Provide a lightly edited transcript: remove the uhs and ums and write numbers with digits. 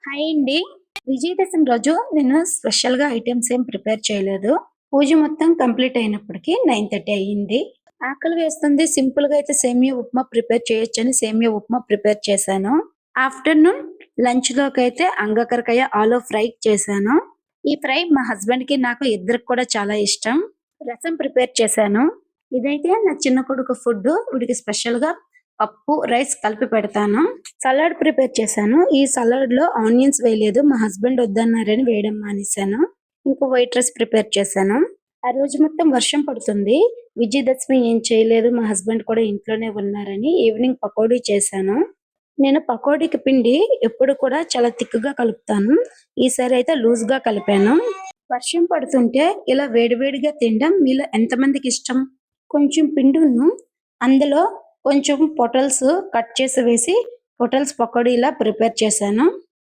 Hi అండి. విజయదశమి రోజు నేను స్పెషల్‌గా ఐటెమ్స్ ఏం ప్రిపేర్ చేయలేదు. పూజ మొత్తం కంప్లీట్ అయినప్పటికి 9:30 అయ్యింది. ఆకలి వేస్తుంది. సింపుల్‌గా అయితే సేమియా ఉప్మా ప్రిపేర్ చేయొచ్చని సేమియా ఉప్మా ప్రిపేర్ చేశాను. ఆఫ్టర్‌నూన్ లంచ్‌లోకైతే అంగకరకాయ ఆలు ఫ్రై చేశాను. ఈ ఫ్రై మా హస్బెండ్‌కి, నాకు ఇద్దరికి కూడా చాలా ఇష్టం. రసం ప్రిపేర్ చేశాను. ఇదైతే నా చిన్న కొడుకు ఫుడ్డు. వీడికి స్పెషల్‌గా పప్పు, రైస్ కలిపి పెడతాను. సలాడ్ ప్రిపేర్ చేశాను. ఈ సలాడ్‌లో ఆనియన్స్ వేయలేదు. మా హస్బెండ్ వద్దన్నారని వేయడం మానేశాను. ఇంకా వైట్ రైస్ ప్రిపేర్ చేశాను. ఆ రోజు మొత్తం వర్షం పడుతుంది. విజయదశమి ఏం చేయలేదు. మా హస్బెండ్ కూడా ఇంట్లోనే ఉన్నారని ఈవినింగ్ పకోడీ చేశాను. నేను పకోడీకి పిండి ఎప్పుడు కూడా చాలా థిక్‌గా కలుపుతాను. ఈసారి అయితే లూజ్‌గా కలిపాను. వర్షం పడుతుంటే ఇలా వేడివేడిగా తినడం మీలో ఎంతమందికి ఇష్టం? కొంచెం పిండును అందులో కొంచెం పొటల్స్ కట్ చేసి వేసి పొటల్స్ పకోడీలా ప్రిపేర్ చేశాను.